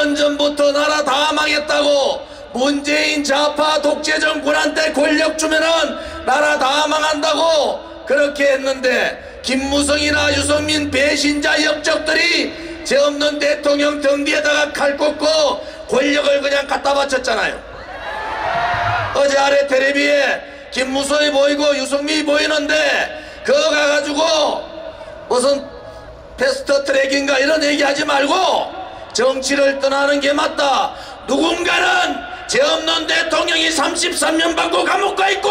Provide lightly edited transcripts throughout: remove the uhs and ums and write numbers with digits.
5년 전부터 나라 다 망했다고 문재인 좌파 독재 정권한테 권력 주면은 나라 다 망한다고 그렇게 했는데 김무성이나 유승민 배신자 역적들이 죄 없는 대통령 등 뒤에다가 칼 꽂고 권력을 그냥 갖다 바쳤잖아요. 어제 아래 텔레비에 김무성이 보이고 유승민이 보이는데 그거 가가지고 무슨 패스트트랙인가 이런 얘기하지 말고 정치를 떠나는 게 맞다. 누군가는 죄 없는 대통령이 33년 받고 감옥 가 있고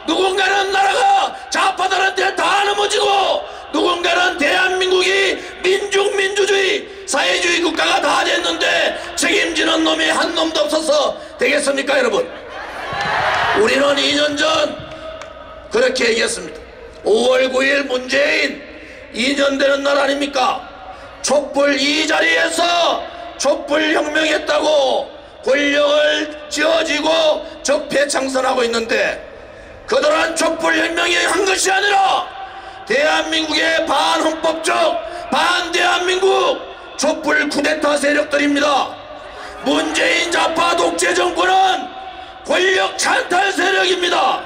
누군가는 나라가 좌파들한테 다 넘어지고 누군가는 대한민국이 민주주의 사회주의 국가가 다 됐는데 책임지는 놈이 한 놈도 없어서 되겠습니까 여러분? 우리는 2년 전 그렇게 얘기했습니다. 5월 9일 문재인 2년 되는 날 아닙니까? 촛불 이 자리에서 촛불혁명했다고 권력을 쥐어지고 적폐청산하고 있는데 그들은 촛불혁명이 한 것이 아니라 대한민국의 반헌법적 반대한민국 촛불 쿠데타 세력들입니다. 문재인 좌파 독재 정권은 권력 찬탈 세력입니다.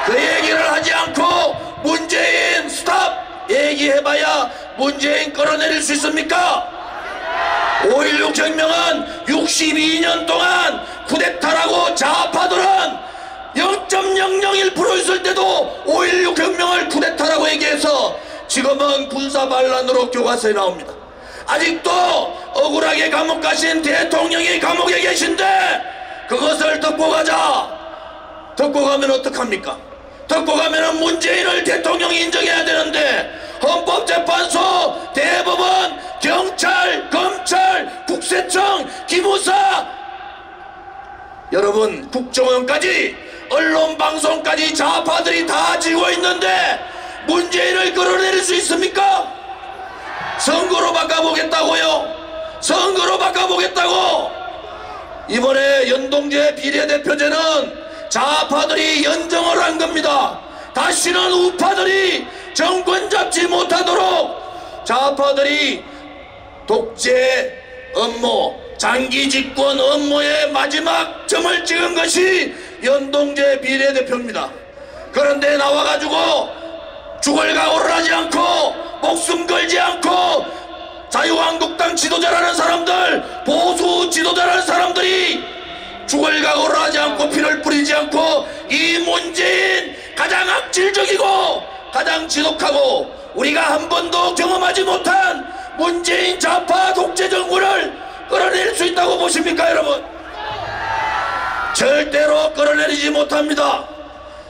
그 얘기를 하지 않고 문재인 스탑 얘기해봐야 문재인 끌어내릴 수 있습니까? 5.16 혁명은 62년 동안 쿠데타라고 좌파들은 0.001% 있을 때도 5.16 혁명을 쿠데타라고 얘기해서 지금은 군사반란으로 교과서에 나옵니다. 아직도 억울하게 감옥 가신 대통령이 감옥에 계신데 그것을 듣고 가자. 듣고 가면 어떡합니까? 듣고 가면은 문재인을 대통령이 인정해야 되는데 헌법재판소, 대법원, 경찰, 검찰, 국세청, 기무사 여러분 국정원까지 언론방송까지 좌파들이 다 지고 있는데 문재인을 끌어내릴 수 있습니까? 선거로 바꿔보겠다고요? 선거로 바꿔보겠다고? 이번에 연동제 비례대표제는 좌파들이 연정을 한 겁니다. 다시는 우파들이 정권 잡지 못하도록 좌파들이 독재 업무, 장기 집권 업무의 마지막 점을 찍은 것이 연동제 비례대표입니다. 그런데 나와가지고 죽을 각오를 하지 않고 목숨 걸지 않고 자유한국당 지도자라는 사람들, 보수 지도자라는 사람들이 죽을 각오를 하지 않고 피를 뿌리지 않고 이 문재인 가장 악질적이고 가장 지독하고 우리가 한 번도 경험하지 못한 문재인 좌파 독재 정권을 끌어낼 수 있다고 보십니까 여러분? 절대로 끌어내리지 못합니다.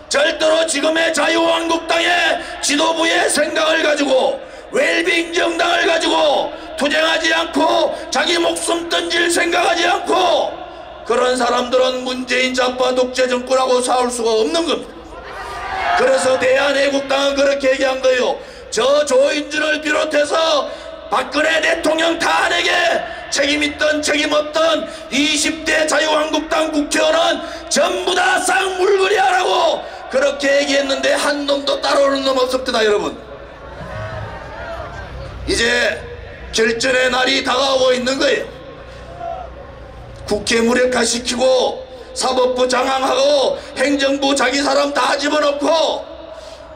절대로 지금의 자유한국당의 지도부의 생각을 가지고 웰빙 정당을 가지고 투쟁하지 않고 자기 목숨 던질 생각하지 않고 그런 사람들은 문재인 좌파 독재 정권하고 싸울 수가 없는 겁니다. 그래서 대한애국당은 그렇게 얘기한 거예요. 저 조인준을 비롯해서 박근혜 대통령 탄핵에 책임있던 책임없던 20대 자유한국당 국회의원은 전부 다 쌍물거리 하라고 그렇게 얘기했는데 한 놈도 따라오는 놈 없었다 여러분. 이제 결전의 날이 다가오고 있는 거예요. 국회 무력화시키고 사법부 장악하고 행정부 자기 사람 다 집어넣고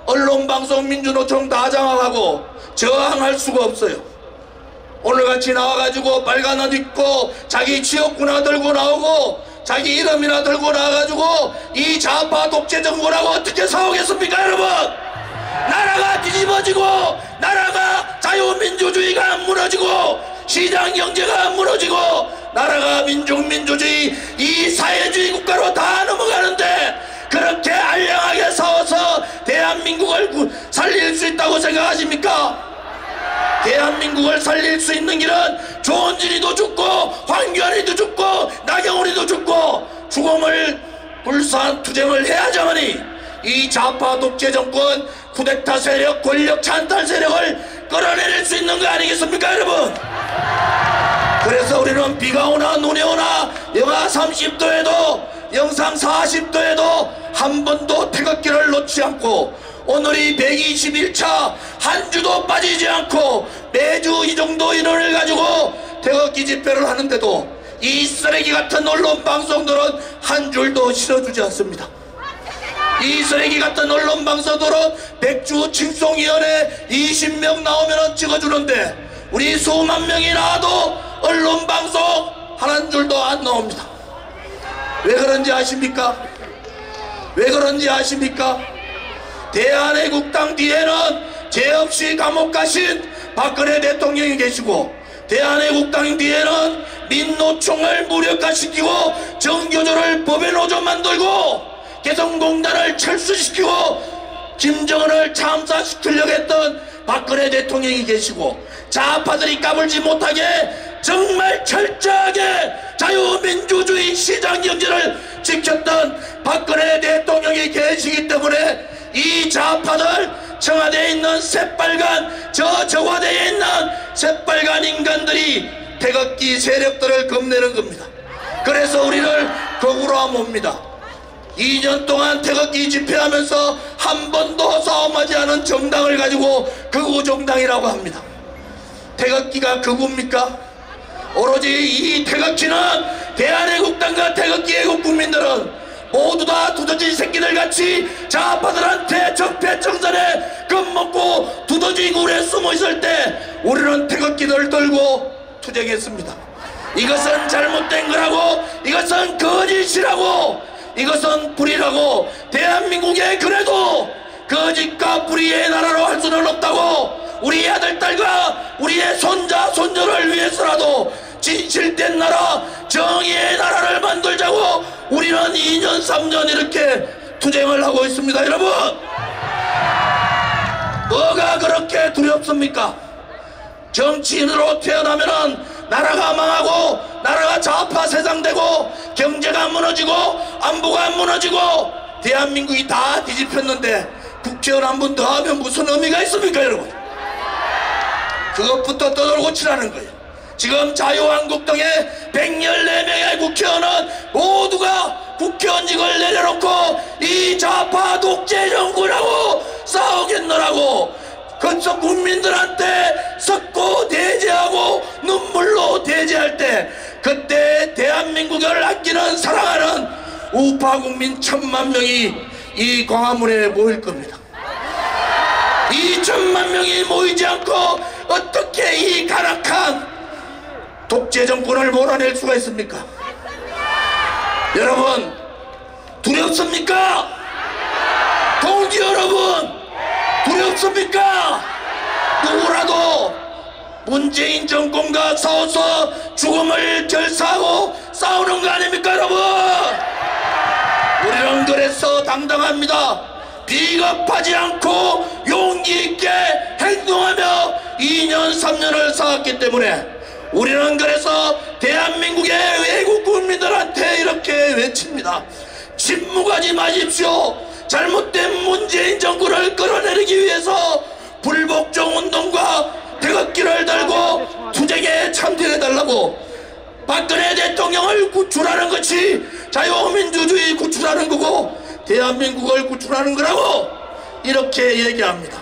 언론방송 민주노총 다 장악하고 저항할 수가 없어요. 오늘같이 나와가지고 빨간 옷 입고 자기 지역구나 들고 나오고 자기 이름이나 들고 나와가지고 이 좌파 독재 정권하고 어떻게 싸우겠습니까 여러분? 나라가 뒤집어지고 나라가 자유민주주의가 무너지고 시장경제가 무너지고 나라가 민중민주주의 이 사회주의 국가로 다 넘어가는데 그렇게 알량하게 싸워서 대한민국을 살릴 수 있다고 생각하십니까? 대한민국을 살릴 수 있는 길은 조원진이도 죽고 황교안이도 죽고 나경원이도 죽고 죽음을 불사한 투쟁을 해야지만이 이 좌파 독재 정권 쿠데타 세력 권력 찬탈 세력을 끌어내릴 수 있는 거 아니겠습니까 여러분? 그래서 우리는 비가 오나 눈이 오나 영하 30도에도 영상 40도에도 한 번도 태극기를 놓지 않고 오늘이 121차 한 주도 빠지지 않고 매주 이 정도 인원을 가지고 태극기 집회를 하는데도 이 쓰레기 같은 언론 방송들은 한 줄도 실어주지 않습니다. 이 쓰레기 같은 언론 방송들은 백주 칭송위원회 20명 나오면 찍어주는데 우리 수만 명이 나와도 언론 방송 한 줄도 안 나옵니다. 왜 그런지 아십니까? 왜 그런지 아십니까? 대한애국당 뒤에는 죄 없이 감옥 가신 박근혜 대통령이 계시고 대한애국당 뒤에는 민노총을 무력화시키고 정교조를 법의 노조 만들고 개성공단을 철수시키고 김정은을 참사시키려고 했던 박근혜 대통령이 계시고 좌파들이 까불지 못하게 정말 철저하게 자유민주주의 시장경제를 지켰던 박근혜 대통령이 계시기 때문에 이 좌파들 청와대에 있는 새빨간 저와대에 있는 새빨간 인간들이 태극기 세력들을 겁내는 겁니다. 그래서 우리를 거꾸로 봅니다. 2년 동안 태극기 집회하면서 한 번도 싸움하지 않은 정당을 가지고 극우정당이라고 합니다. 태극기가 극우입니까? 오로지 이 태극기는 대한애국당과 태극기 애국 국민들은 모두 다 두더지 새끼들 같이 좌파들한테 적폐청산에 겁먹고 두더지 굴에 숨어 있을 때 우리는 태극기를 들고 투쟁했습니다. 이것은 잘못된 거라고, 이것은 거짓이라고, 이것은 불이라고, 대한민국에 그래도 거짓과 불의의 나라로 할 수는 없다고, 우리 아들, 딸과 우리의 손자, 손녀를 위해서라도 진실된 나라, 정의의 나라를 만들자고 우리는 2년, 3년 이렇게 투쟁을 하고 있습니다. 여러분, 뭐가 그렇게 두렵습니까? 정치인으로 태어나면은 나라가 망하고 나라가 좌파 세상되고 경제가 무너지고 안보가 무너지고 대한민국이 다 뒤집혔는데 국회의원 한 분 더 하면 무슨 의미가 있습니까, 여러분? 그것부터 떠돌고 치라는 거예요. 지금 자유한국당의 114명의 국회의원은 모두가 국회의원직을 내려놓고 이 좌파 독재 정부라고 싸우겠노라고 그래서 국민들한테 섞고 대제하고 눈물로 대제할 때 그때 대한민국을 아끼는 사랑하는 우파 국민 1000만 명이 이 광화문에 모일 겁니다. 이 1000만 명이 모이지 않고 어떻게 이 가락한 독재 정권을 몰아낼 수가 있습니까? 여러분, 두렵습니까? 동지 여러분, 두렵습니까? 누구라도 문재인 정권과 싸워서 죽음을 결사하고 싸우는 거 아닙니까, 여러분? 우리는 그래서 당당합니다. 비겁하지 않고 용기 있게 행동하며 2년 3년을 살았기 때문에 우리는 그래서 대한민국의 외국 국민들한테 이렇게 외칩니다. 침묵하지 마십시오. 잘못된 문재인 정권을 끌어내리기 위해서 불복종 운동과 태극기를 들고 투쟁에 참여해달라고. 박근혜 대통령을 구출하는 것이 자유민주주의 구출하는 거고 대한민국을 구출하는 거라고 이렇게 얘기합니다.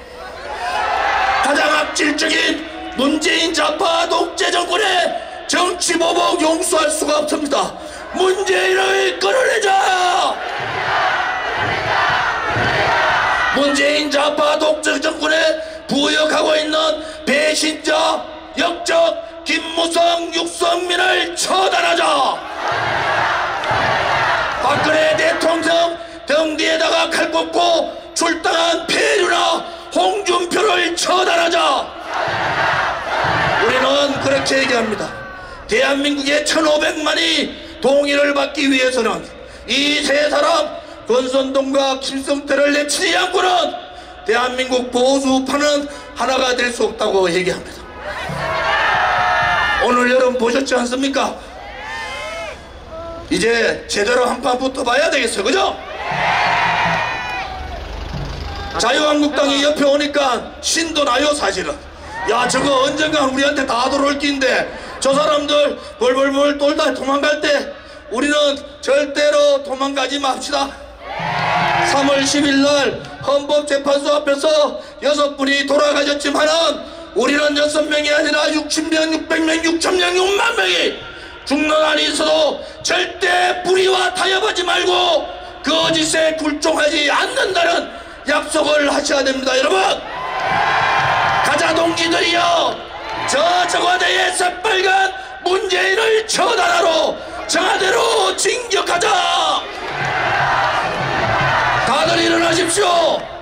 가장 악질적인 문재인 좌파 독재 정권의 정치보복 용서할 수가 없습니다. 문재인을 끌어내자! 문재인 좌파 독재 정권에 부역하고 있는 배신자, 역적, 김무성, 육성민을 처단하자! 박근혜 대통령 등 뒤에다가 칼 꽂고 출당한 폐류나 홍준표를 처단하자! 우리는 그렇게 얘기합니다. 대한민국의 1500만이 동의를 받기 위해서는 이 세 사람 권선동과 김성태를 내치지 않고는 대한민국 보수파는 하나가 될 수 없다고 얘기합니다. 오늘 여러분 보셨지 않습니까? 이제 제대로 한판 붙어봐야 되겠어요, 그죠? 자유한국당이 옆에 오니까 신도 나요. 사실은 야, 저거 언젠가 우리한테 다 들어올 끼인데 저 사람들 벌벌벌 돌다 도망갈 때 우리는 절대로 도망가지 맙시다. 3월 10일 날 헌법재판소 앞에서 6분이 돌아가셨지만은 우리는 6명이 아니라 60명, 600명, 6,000명, 6만 명이 죽는 한이 있어도 절대 불의와 타협하지 말고 거짓에 굴종하지 않는다는 약속을 하셔야 됩니다. 여러분, 가자 동지들이여, 저 청와대의 새빨간 문재인을 처단하러 청와대로 진격하자. 다들 일어나십시오.